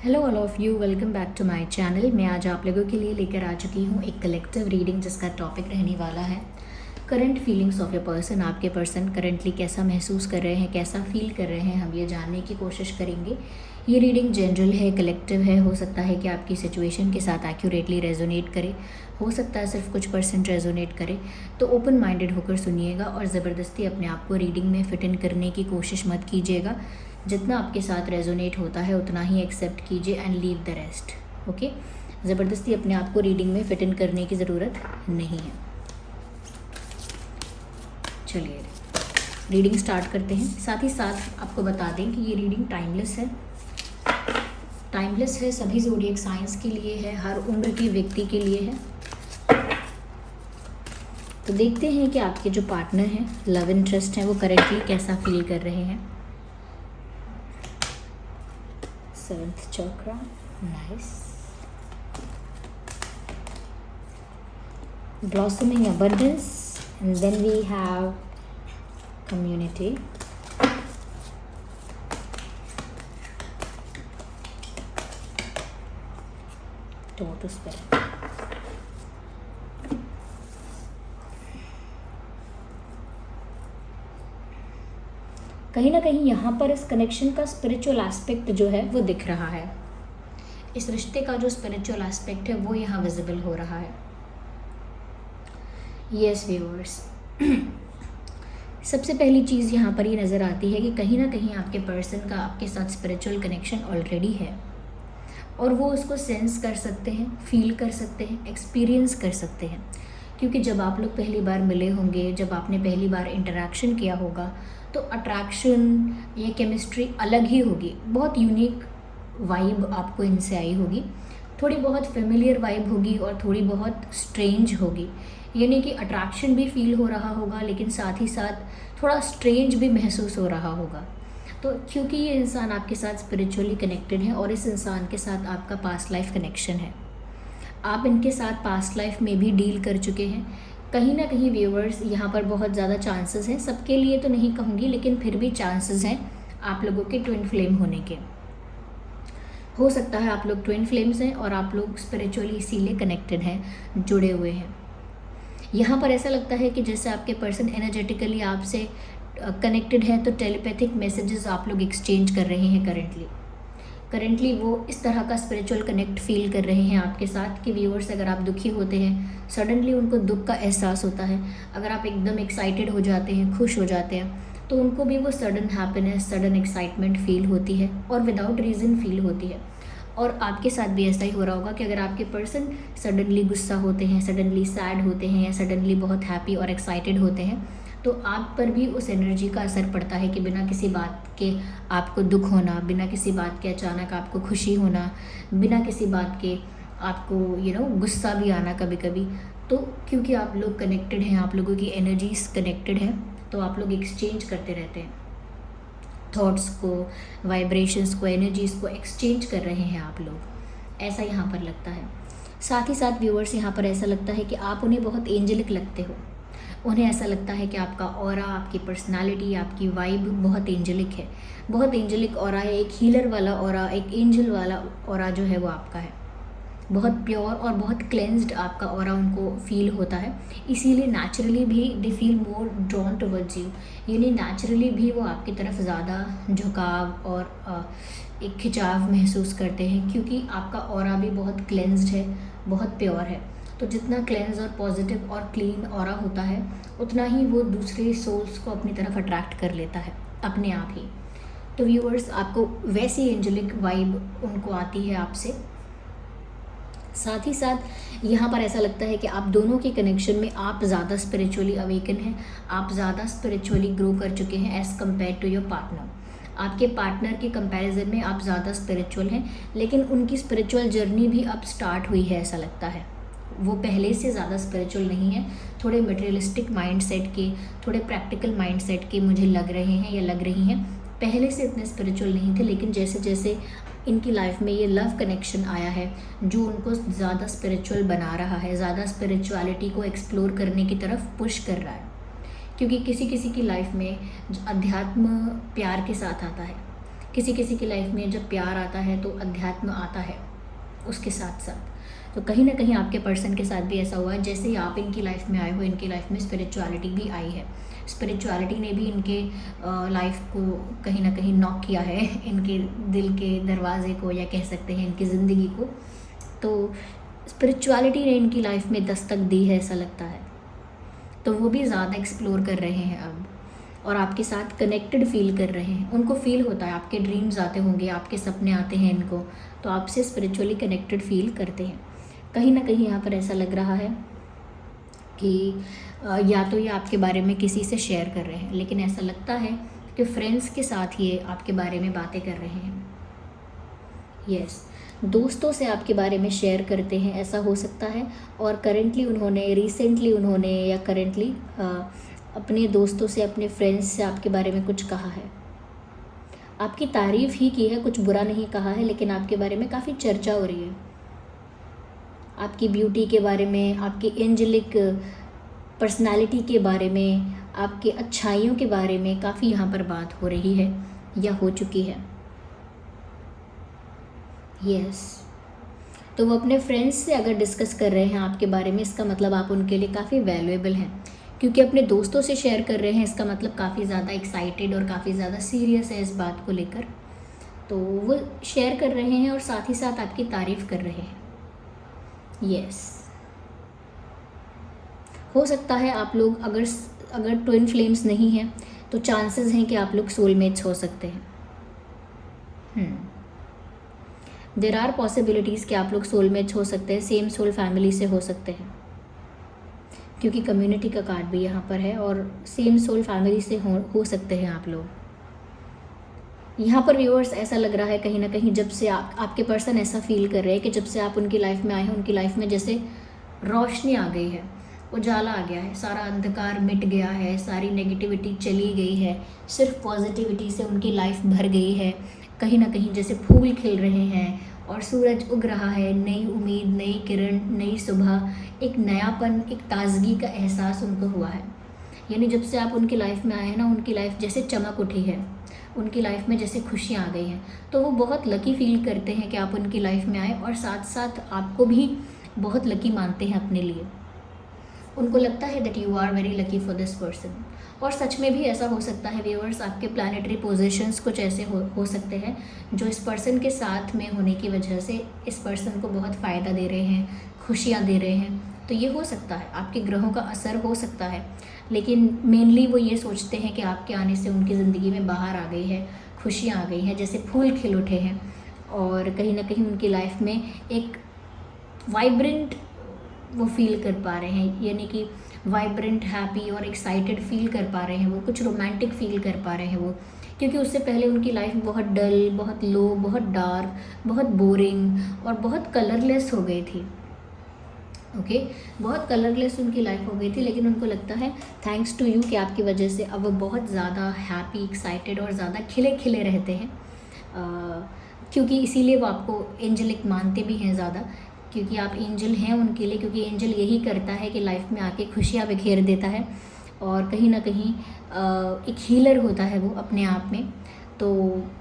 Hello all of you, welcome back to my channel. मैं आज आप लोगों के लिए लेकर आ चुकी हूँ एक कलेक्टिव रीडिंग जिसका टॉपिक रहने वाला है current feelings of a person. आपके पर्सन करंटली कैसा महसूस कर रहे हैं, कैसा फील कर रहे हैं, हम ये जानने की कोशिश करेंगे। ये रीडिंग जनरल है, कलेक्टिव है। हो सकता है कि आपकी सिचुएशन के साथ एक्यूरेटली रेजोनेट करे, हो सकता है सिर्फ कुछ परसेंट रेजोनेट करे। तो ओपन माइंडेड होकर सुनिएगा और ज़बरदस्ती अपने आप को रीडिंग में फिट इन करने की कोशिश मत कीजिएगा। जितना आपके साथ रेजोनेट होता है उतना ही एक्सेप्ट कीजिए and leave the rest. Okay, ज़बरदस्ती अपने आप को रीडिंग में फिट इन करने की ज़रूरत नहीं है। चलिए रीडिंग स्टार्ट करते हैं। साथ ही साथ आपको बता दें कि ये रीडिंग टाइमलेस है। टाइमलेस है, सभी ज़ोडिएक साइंस के लिए है, हर उम्र के व्यक्ति के लिए है। तो देखते हैं कि आपके जो पार्टनर हैं, लव इंटरेस्ट हैं, वो करेंटली कैसा फील कर रहे हैं। 7th chakra, nice. Blossoming abundance, and then we have community. Total spirit. कहीं ना कहीं यहाँ पर इस कनेक्शन का स्पिरिचुअल एस्पेक्ट जो है वो दिख रहा है। इस रिश्ते का जो स्पिरिचुअल एस्पेक्ट है वो यहाँ विजिबल हो रहा है। यस व्यूअर्स, सबसे पहली चीज़ यहाँ पर ये नज़र आती है कि कहीं ना कहीं आपके पर्सन का आपके साथ स्पिरिचुअल कनेक्शन ऑलरेडी है और वो उसको सेंस कर सकते हैं, फील कर सकते हैं, एक्सपीरियंस कर सकते हैं। क्योंकि जब आप लोग पहली बार मिले होंगे, जब आपने पहली बार इंटरेक्शन किया होगा, तो अट्रैक्शन या केमिस्ट्री अलग ही होगी। बहुत यूनिक वाइब आपको इनसे आई होगी। थोड़ी बहुत फेमिलियर वाइब होगी और थोड़ी बहुत स्ट्रेंज होगी। यानी कि अट्रैक्शन भी फील हो रहा होगा, लेकिन साथ ही साथ थोड़ा स्ट्रेंज भी महसूस हो रहा होगा। तो क्योंकि ये इंसान आपके साथ स्पिरिचुअली कनेक्टेड है और इस इंसान के साथ आपका पास्ट लाइफ कनेक्शन है, आप इनके साथ पास्ट लाइफ में भी डील कर चुके हैं। कहीं ना कहीं व्यूअर्स यहाँ पर बहुत ज़्यादा चांसेस हैं, सबके लिए तो नहीं कहूँगी लेकिन फिर भी चांसेस हैं आप लोगों के ट्विन फ्लेम होने के। हो सकता है आप लोग ट्विन फ्लेम्स हैं और आप लोग स्पिरिचुअली इसीलिए कनेक्टेड हैं, जुड़े हुए हैं। यहाँ पर ऐसा लगता है कि जैसे आपके पर्सन एनर्जेटिकली आपसे कनेक्टेड है, तो टेलीपैथिक मैसेजेस आप लोग एक्सचेंज कर रहे हैं करंटली वो इस तरह का स्पिरिचुअल कनेक्ट फील कर रहे हैं आपके साथ कि व्यूअर्स, अगर आप दुखी होते हैं, सडनली उनको दुख का एहसास होता है। अगर आप एकदम एक्साइटेड हो जाते हैं, खुश हो जाते हैं, तो उनको भी वो sudden happiness, sudden excitement feel होती है और विदाउट रीज़न फील होती है। और आपके साथ भी ऐसा ही हो रहा होगा कि अगर आपके पर्सन सडनली गुस्सा होते हैं, सडनली सैड होते हैं या सडनली बहुत हैप्पी और एक्साइटेड होते हैं, तो आप पर भी उस एनर्जी का असर पड़ता है कि बिना किसी बात के आपको दुख होना, बिना किसी बात के अचानक आपको खुशी होना, बिना किसी बात के आपको गुस्सा भी आना कभी कभी। तो क्योंकि आप लोग कनेक्टेड हैं, आप लोगों की एनर्जीज कनेक्टेड हैं, तो आप लोग एक्सचेंज करते रहते हैं। थॉट्स को, वाइब्रेशंस को, एनर्जीज़ को एक्सचेंज कर रहे हैं आप लोग, ऐसा यहाँ पर लगता है। साथ ही साथ व्यूअर्स, यहाँ पर ऐसा लगता है कि आप उन्हें बहुत एंजेलिक लगते हो। उन्हें ऐसा लगता है कि आपका ऑरा, आपकी पर्सनालिटी, आपकी वाइब बहुत एंजेलिक है, बहुत एंजेलिक ऑरा है। एक हीलर वाला ऑरा, एक एंजल वाला ऑरा जो है वो आपका है। बहुत प्योर और बहुत क्लेंस्ड आपका ऑरा उनको फील होता है। इसीलिए नेचुरली भी they feel more drawn towards you. यानी नेचुरली भी वो आपकी तरफ ज़्यादा झुकाव और एक खिंचाव महसूस करते हैं, क्योंकि आपका ऑरा भी बहुत क्लेंस्ड है, बहुत प्योर है। तो जितना क्लेंस और पॉजिटिव और क्लीन ऑरा होता है, उतना ही वो दूसरे सोल्स को अपनी तरफ अट्रैक्ट कर लेता है अपने आप ही। तो व्यूअर्स, आपको वैसी एंजेलिक वाइब उनको आती है आपसे। साथ ही साथ यहाँ पर ऐसा लगता है कि आप दोनों के कनेक्शन में आप ज़्यादा स्पिरिचुअली अवेकन हैं, आप ज़्यादा स्पिरिचुअली ग्रो कर चुके हैं as compared to your partner. आपके पार्टनर के कंपैरिजन में आप ज़्यादा स्पिरिचुअल हैं, लेकिन उनकी स्पिरिचुअल जर्नी भी अब स्टार्ट हुई है, ऐसा लगता है। वो पहले से ज़्यादा स्पिरिचुअल नहीं है, थोड़े मटेरियलिस्टिक माइंडसेट के, थोड़े प्रैक्टिकल माइंडसेट के मुझे लग रहे हैं या लग रही हैं। पहले से इतने स्पिरिचुअल नहीं थे, लेकिन जैसे जैसे इनकी लाइफ में ये लव कनेक्शन आया है, जो उनको ज़्यादा स्पिरिचुअल बना रहा है, ज़्यादा स्पिरिचुअलिटी को एक्सप्लोर करने की तरफ पुश कर रहा है। क्योंकि किसी किसी की लाइफ में अध्यात्म प्यार के साथ आता है, किसी किसी की लाइफ में जब प्यार आता है तो अध्यात्म आता है उसके साथ साथ। तो कहीं ना कहीं आपके पर्सन के साथ भी ऐसा हुआ है, जैसे ही आप इनकी लाइफ में आए हो इनकी लाइफ में स्पिरिचुअलिटी भी आई है। स्पिरिचुअलिटी ने भी इनके लाइफ को कहीं ना कहीं नॉक किया है, इनके दिल के दरवाजे को, या कह सकते हैं इनकी ज़िंदगी को। तो स्पिरिचुअलिटी ने इनकी लाइफ में दस्तक दी है ऐसा लगता है। तो वो भी ज़्यादा एक्सप्लोर कर रहे हैं अब, और आपके साथ कनेक्टेड फील कर रहे हैं। उनको फील होता है, आपके ड्रीम्स आते होंगे, आपके सपने आते हैं इनको, तो आपसे स्पिरिचुअली कनेक्टेड फील करते हैं। कहीं ना कहीं यहाँ पर ऐसा लग रहा है कि या तो ये आपके बारे में किसी से शेयर कर रहे हैं, लेकिन ऐसा लगता है कि फ्रेंड्स के साथ ये आपके बारे में बातें कर रहे हैं। यस, दोस्तों से आपके बारे में शेयर करते हैं ऐसा हो सकता है। और रिसेंटली उन्होंने या करेंटली अपने दोस्तों से, अपने फ्रेंड्स से आपके बारे में कुछ कहा है, आपकी तारीफ़ ही की है, कुछ बुरा नहीं कहा है, लेकिन आपके बारे में काफ़ी चर्चा हो रही है। आपकी ब्यूटी के बारे में, आपकी एंजेलिक पर्सनालिटी के बारे में, आपके अच्छाइयों के बारे में काफ़ी यहाँ पर बात हो रही है या हो चुकी है। यस, तो वो अपने फ्रेंड्स से अगर डिस्कस कर रहे हैं आपके बारे में, इसका मतलब आप उनके लिए काफ़ी वैल्यूएबल हैं। क्योंकि अपने दोस्तों से शेयर कर रहे हैं, इसका मतलब काफ़ी ज़्यादा एक्साइटेड और काफ़ी ज़्यादा सीरियस है इस बात को लेकर। तो वो शेयर कर रहे हैं और साथ ही साथ आपकी तारीफ़ कर रहे हैं। यस, हो सकता है आप लोग अगर ट्विन फ्लेम्स नहीं हैं तो चांसेस हैं कि आप लोग सोलमेट्स हो सकते हैं। देयर आर पॉसिबिलिटीज़ कि आप लोग सोलमेट्स हो सकते हैं, सेम सोल फैमिली से हो सकते हैं, क्योंकि कम्युनिटी का कार्ड भी यहाँ पर है, और सेम सोल फैमिली से हो सकते हैं आप लोग। यहाँ पर व्यूअर्स ऐसा लग रहा है कहीं ना कहीं, जब से आपके पर्सन ऐसा फील कर रहे हैं कि जब से आप उनकी लाइफ में आए हैं, उनकी लाइफ में जैसे रोशनी आ गई है, उजाला आ गया है, सारा अंधकार मिट गया है, सारी नेगेटिविटी चली गई है, सिर्फ पॉजिटिविटी से उनकी लाइफ भर गई है। कहीं ना कहीं जैसे फूल खिल रहे हैं और सूरज उग रहा है, नई उम्मीद, नई किरण, नई सुबह, एक नयापन, एक ताजगी का एहसास उनको हुआ है। यानी जब से आप उनकी लाइफ में आए हैं ना, उनकी लाइफ जैसे चमक उठी है, उनकी लाइफ में जैसे खुशियाँ आ गई हैं। तो वो बहुत लकी फील करते हैं कि आप उनकी लाइफ में आए, और साथ साथ आपको भी बहुत लकी मानते हैं अपने लिए। उनको लगता है that you are very lucky for this person. और सच में भी ऐसा हो सकता है व्यूअर्स, आपके प्लैनेटरी पोजीशंस कुछ ऐसे हो सकते हैं जो इस पर्सन के साथ में होने की वजह से इस पर्सन को बहुत फ़ायदा दे रहे हैं, खुशियाँ दे रहे हैं। तो ये हो सकता है, आपके ग्रहों का असर हो सकता है, लेकिन मेनली वो ये सोचते हैं कि आपके आने से उनकी ज़िंदगी में बाहर आ गई है, खुशियाँ आ गई हैं, जैसे फूल खिल उठे हैं, और कहीं ना कहीं उनकी लाइफ में एक वाइब्रेंट वो फील कर पा रहे हैं, यानी कि वाइब्रेंट, हैप्पी और एक्साइटेड फील कर पा रहे हैं वो, कुछ रोमांटिक फील कर पा रहे हैं वो। क्योंकि उससे पहले उनकी लाइफ बहुत डल, बहुत लो, बहुत डार्क, बहुत बोरिंग और बहुत कलरलेस हो गई थी। ओके, बहुत कलरलेस उनकी लाइफ हो गई थी, लेकिन उनको लगता है थैंक्स टू यू कि आपकी वजह से अब वो बहुत ज़्यादा हैप्पी, एक्साइटेड और ज़्यादा खिले खिले रहते हैं। क्योंकि इसीलिए वो आपको एंजलिक मानते भी हैं ज़्यादा, क्योंकि आप एंजल हैं उनके लिए। क्योंकि एंजल यही करता है कि लाइफ में आके खुशियाँ बिखेर देता है, और कहीं ना कहीं एक हीलर होता है वो अपने आप में। तो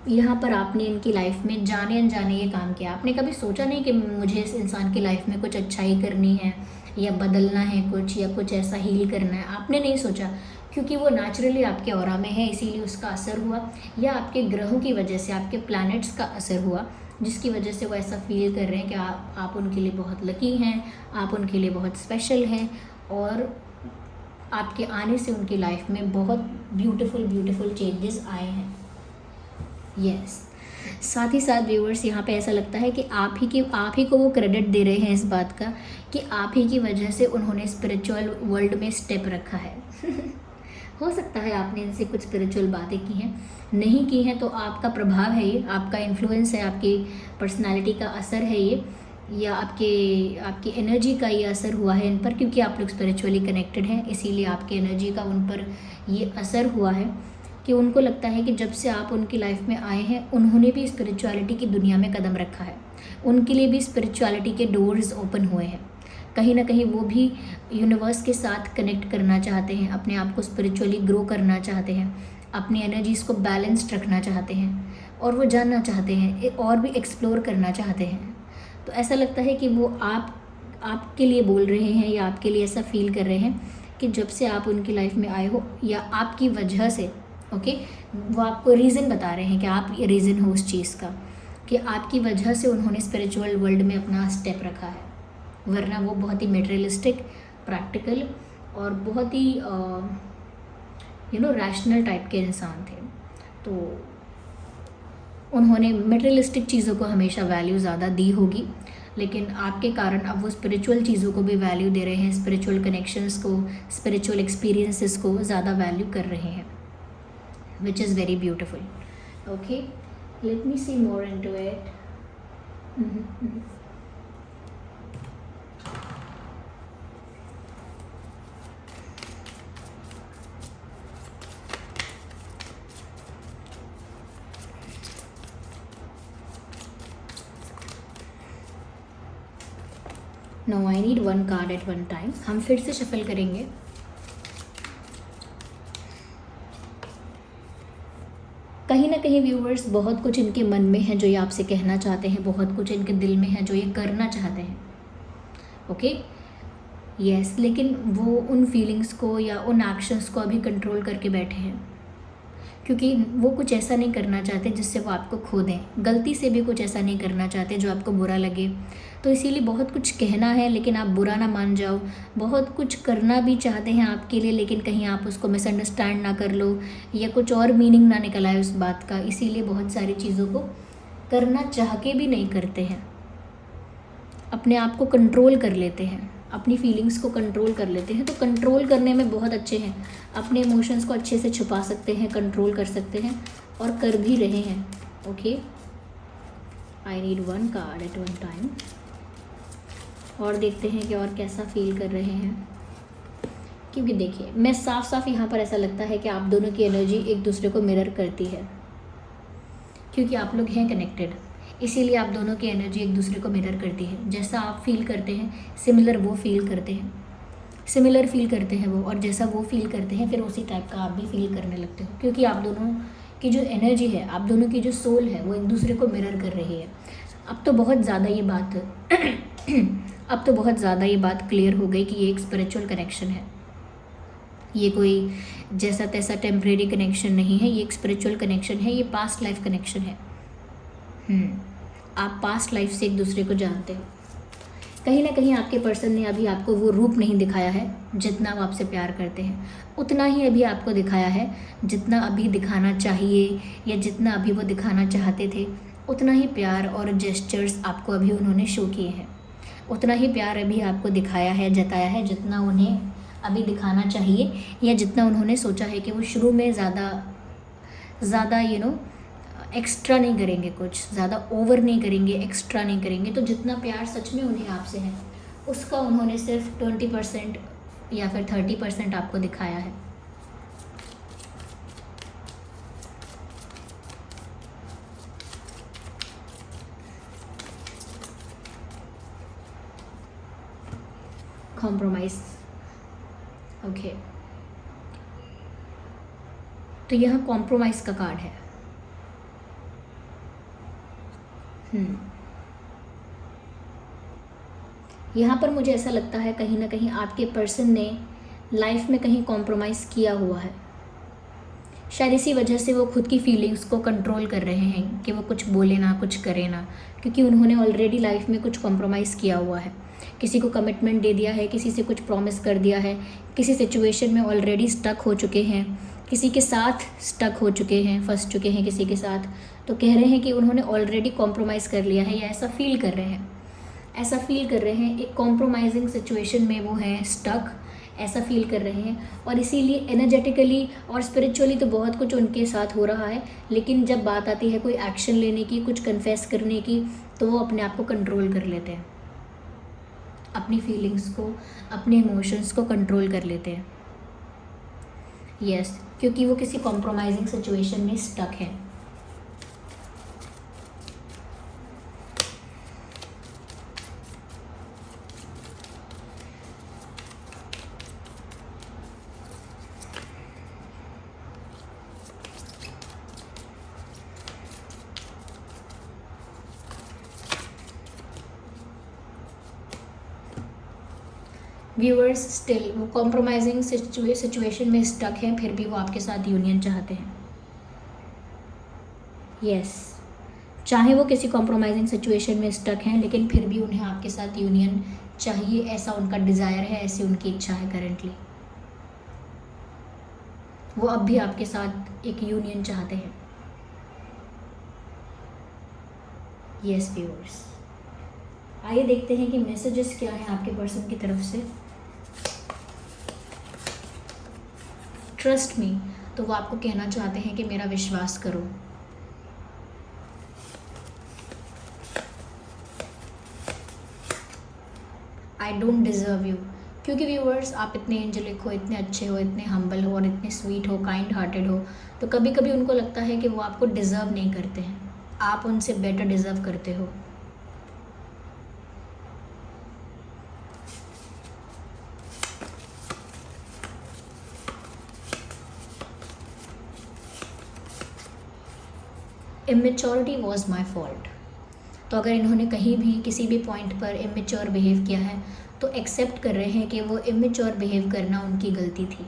यहाँ पर आपने इनकी लाइफ में जाने अनजाने ये काम किया। आपने कभी सोचा नहीं कि मुझे इस इंसान की लाइफ में कुछ अच्छाई करनी है, या बदलना है कुछ, या कुछ ऐसा हील करना है। आपने नहीं सोचा, क्योंकि वो नेचुरली आपके ऑरा में है, इसीलिए उसका असर हुआ, या आपके ग्रहों की वजह से, आपके प्लैनेट्स का असर हुआ, जिसकी वजह से वो ऐसा फील कर रहे हैं कि आप उनके लिए बहुत लकी हैं, आप उनके लिए बहुत स्पेशल हैं, और आपके आने से उनकी लाइफ में बहुत ब्यूटीफुल चेंजेस आए हैं। यस, साथ ही साथ व्यूअर्स यहाँ पे ऐसा लगता है कि आप ही को वो क्रेडिट दे रहे हैं इस बात का कि आप ही की वजह से उन्होंने स्पिरिचुअल वर्ल्ड में स्टेप रखा है। हो सकता है आपने इनसे कुछ स्पिरिचुअल बातें की हैं, नहीं की हैं तो आपका प्रभाव है ये, आपका इन्फ्लुएंस है, आपकी पर्सनालिटी का असर है ये, या आपकी एनर्जी का ये असर हुआ है इन पर, क्योंकि आप लोग स्पिरिचुअली कनेक्टेड हैं, इसीलिए आपकी एनर्जी का उन पर ये असर हुआ है कि उनको लगता है कि जब से आप उनकी लाइफ में आए हैं, उन्होंने भी स्पिरिचुअलिटी की दुनिया में कदम रखा है, उनके लिए भी स्पिरिचुअलिटी के डोर्स ओपन हुए हैं। कहीं ना कहीं वो भी यूनिवर्स के साथ कनेक्ट करना चाहते हैं, अपने आप को स्पिरिचुअली ग्रो करना चाहते हैं, अपनी एनर्जीज़ को बैलेंस्ड रखना चाहते हैं, और वो जानना चाहते हैं, और भी एक्सप्लोर करना चाहते हैं। तो ऐसा लगता है कि वो आपके लिए बोल रहे हैं या आपके लिए ऐसा फील कर रहे हैं कि जब से आप उनकी लाइफ में आए हो या आपकी वजह से, ओके, वो आपको रीज़न बता रहे हैं कि आप ये रीज़न हो उस चीज़ का, कि आपकी वजह से उन्होंने स्पिरिचुअल वर्ल्ड में अपना स्टेप रखा है। वरना वो बहुत ही मटेरियलिस्टिक, प्रैक्टिकल और बहुत ही रैशनल टाइप के इंसान थे। तो उन्होंने मटेरियलिस्टिक चीज़ों को हमेशा वैल्यू ज़्यादा दी होगी, लेकिन आपके कारण अब वो स्पिरिचुअल चीज़ों को भी वैल्यू दे रहे हैं, स्पिरिचुअल कनेक्शंस को, स्पिरिचुअल एक्सपीरियंसेस को ज़्यादा वैल्यू कर रहे हैं, which is very beautiful. Okay, let me see more into it. No, I need one card at one time. हम फिर से शफल करेंगे। कहीं ना कहीं व्यूअर्स, बहुत कुछ इनके मन में है जो ये आपसे कहना चाहते हैं, बहुत कुछ इनके दिल में है जो ये करना चाहते हैं। ओके, यस, लेकिन वो उन फीलिंग्स को या उन एक्शंस को अभी कंट्रोल करके बैठे हैं, क्योंकि वो कुछ ऐसा नहीं करना चाहते जिससे वो आपको खो दें। गलती से भी कुछ ऐसा नहीं करना चाहते जो आपको बुरा लगे। तो इसीलिए बहुत कुछ कहना है लेकिन आप बुरा ना मान जाओ, बहुत कुछ करना भी चाहते हैं आपके लिए, लेकिन कहीं आप उसको मिसअंडरस्टैंड ना कर लो या कुछ और मीनिंग ना निकल आए उस बात का। इसीलिए बहुत सारी चीज़ों को करना चाह के भी नहीं करते हैं, अपने आप को कंट्रोल कर लेते हैं, अपनी फीलिंग्स को कंट्रोल कर लेते हैं। तो कंट्रोल करने में बहुत अच्छे हैं, अपने इमोशंस को अच्छे से छुपा सकते हैं, कंट्रोल कर सकते हैं और कर भी रहे हैं। Okay, I need one card at one time. और देखते हैं कि और कैसा फील कर रहे हैं, क्योंकि देखिए, मैं साफ साफ यहाँ पर ऐसा लगता है कि आप दोनों की एनर्जी एक दूसरे को मिरर करती है, क्योंकि आप लोग हैं कनेक्टेड, इसीलिए आप दोनों की एनर्जी एक दूसरे को मिरर करती है। जैसा आप फील करते हैं सिमिलर वो फील करते हैं, सिमिलर फील करते हैं वो, और जैसा वो फील करते हैं फिर उसी टाइप का आप भी फील करने लगते हो, क्योंकि आप दोनों की जो एनर्जी है, आप दोनों की जो सोल है, वो एक दूसरे को मिरर कर रही है। अब तो बहुत ज़्यादा ये बात क्लियर हो गई कि ये एक स्पिरिचुअल कनेक्शन है, ये कोई जैसा तैसा टेम्परेरी कनेक्शन नहीं है, ये एक स्पिरिचुअल कनेक्शन है, ये पास्ट लाइफ कनेक्शन है। आप पास्ट लाइफ से एक दूसरे को जानते हो। कहीं ना कहीं आपके पर्सन ने अभी आपको वो रूप नहीं दिखाया है जितना वो आपसे प्यार करते हैं, उतना ही अभी आपको दिखाया है जितना अभी दिखाना चाहिए, या जितना अभी वो दिखाना चाहते थे, उतना ही प्यार और जेस्चर्स आपको अभी उन्होंने शो किए हैं, उतना ही प्यार अभी आपको दिखाया है, जताया है, जितना उन्हें अभी दिखाना चाहिए, या जितना उन्होंने सोचा है कि वो शुरू में ज़्यादा एक्स्ट्रा नहीं करेंगे, कुछ ज़्यादा ओवर नहीं करेंगे, एक्स्ट्रा नहीं करेंगे। तो जितना प्यार सच में उन्हें आपसे है, उसका उन्होंने सिर्फ 20% या फिर 30% आपको दिखाया है। कॉम्प्रोमाइज़, ओके, तो यहाँ कॉम्प्रोमाइज़ का कार्ड है। यहाँ पर मुझे ऐसा लगता है कहीं ना कहीं आपके पर्सन ने लाइफ में कहीं कॉम्प्रोमाइज़ किया हुआ है, शायद इसी वजह से वो खुद की फीलिंग्स को कंट्रोल कर रहे हैं कि वो कुछ बोले ना, कुछ करे ना, क्योंकि उन्होंने ऑलरेडी लाइफ में कुछ कॉम्प्रोमाइज़ किया हुआ है, किसी को कमिटमेंट दे दिया है, किसी से कुछ प्रॉमिस कर दिया है, किसी सिचुएशन में ऑलरेडी स्टक हो चुके हैं, किसी के साथ स्टक हो चुके हैं, फंस चुके हैं किसी के साथ। तो कह रहे हैं कि उन्होंने ऑलरेडी कॉम्प्रोमाइज़ कर लिया है, या ऐसा फील कर रहे हैं, एक कॉम्प्रोमाइजिंग सिचुएशन में वो हैं स्टक, ऐसा फील कर रहे हैं। और इसीलिए एनर्जेटिकली और स्पिरिचुअली तो बहुत कुछ उनके साथ हो रहा है, लेकिन जब बात आती है कोई एक्शन लेने की, कुछ कन्फेस करने की, तो वो अपने आप को कंट्रोल कर लेते हैं, अपनी फीलिंग्स को, अपने इमोशंस को कंट्रोल कर लेते हैं। यस, क्योंकि वो किसी कॉम्प्रोमाइजिंग सिचुएशन में स्टक है। व्यूअर्स स्टिल वो कॉम्प्रोमाइजिंग सिचुएशन में स्टक हैं, फिर भी वो आपके साथ यूनियन चाहते हैं। यस, चाहे वो किसी कॉम्प्रोमाइजिंग सिचुएशन में स्टक हैं, लेकिन फिर भी उन्हें आपके साथ यूनियन चाहिए, ऐसा उनका डिज़ायर है, ऐसी उनकी इच्छा है करेंटली। वो अब भी आपके साथ एक यूनियन चाहते हैं। यस व्यूअर्स, आइए देखते हैं कि मैसेजेस क्या हैं आपके पर्सन की तरफ से। ट्रस्ट मी, तो वो आपको कहना चाहते हैं कि मेरा विश्वास करो। आई डोंट डिज़र्व यू, क्योंकि व्यूअर्स आप इतने एंजेलिक हो, इतने अच्छे हो, इतने हम्बल हो और इतने स्वीट हो, काइंड हार्टेड हो, तो कभी कभी उनको लगता है कि वो आपको डिज़र्व नहीं करते हैं, आप उनसे बेटर डिज़र्व करते हो। इमेच्योरिटी वॉज माई फॉल्ट, तो अगर इन्होंने कहीं भी किसी भी पॉइंट पर इमेच्योर बिहेव किया है तो एक्सेप्ट कर रहे हैं कि वो इमेच्योर बिहेव करना उनकी गलती थी।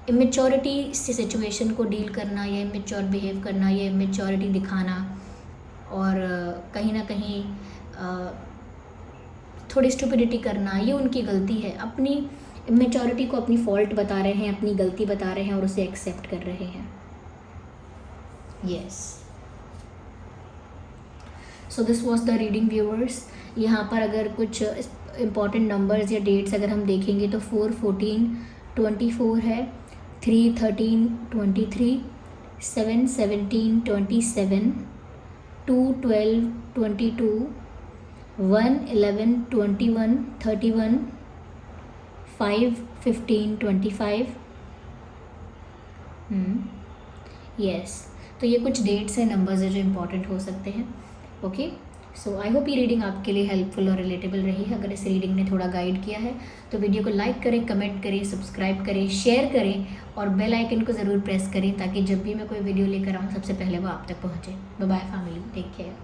इमेच्योरिटी से सिचुएशन को डील करना या इमेच्योर बिहेव करना या इमेच्योरिटी दिखाना और कहीं ना कहीं थोड़ी स्टुपिडिटी करना, ये उनकी गलती है। अपनी इमेच्योरिटी को अपनी फॉल्ट बता रहे हैं, अपनी गलती बता रहे हैं और उसे एक्सेप्ट कर रहे हैं। Yes, so this was the reading viewers. यहाँ पर अगर कुछ इम्पॉर्टेंट नंबर्स या डेट्स अगर हम देखेंगे तो 4, 14, 24 है, 3, 13, 23, 7, 17, 27, 2, 12, 22, 1, 11, 21, 31, 5, 15, 25। यस, तो ये कुछ डेट्स हैं, नंबर्स हैं जो इम्पॉर्टेंट हो सकते हैं। ओके, सो आई होप ये रीडिंग आपके लिए हेल्पफुल और रिलेटेबल रही है। अगर इस रीडिंग ने थोड़ा गाइड किया है तो वीडियो को लाइक करें, कमेंट करें, सब्सक्राइब करें, शेयर करें और बेल आइकन को ज़रूर प्रेस करें ताकि जब भी मैं कोई वीडियो लेकर आऊँ सबसे पहले वो आप तक पहुँचे। Bye bye family, take care.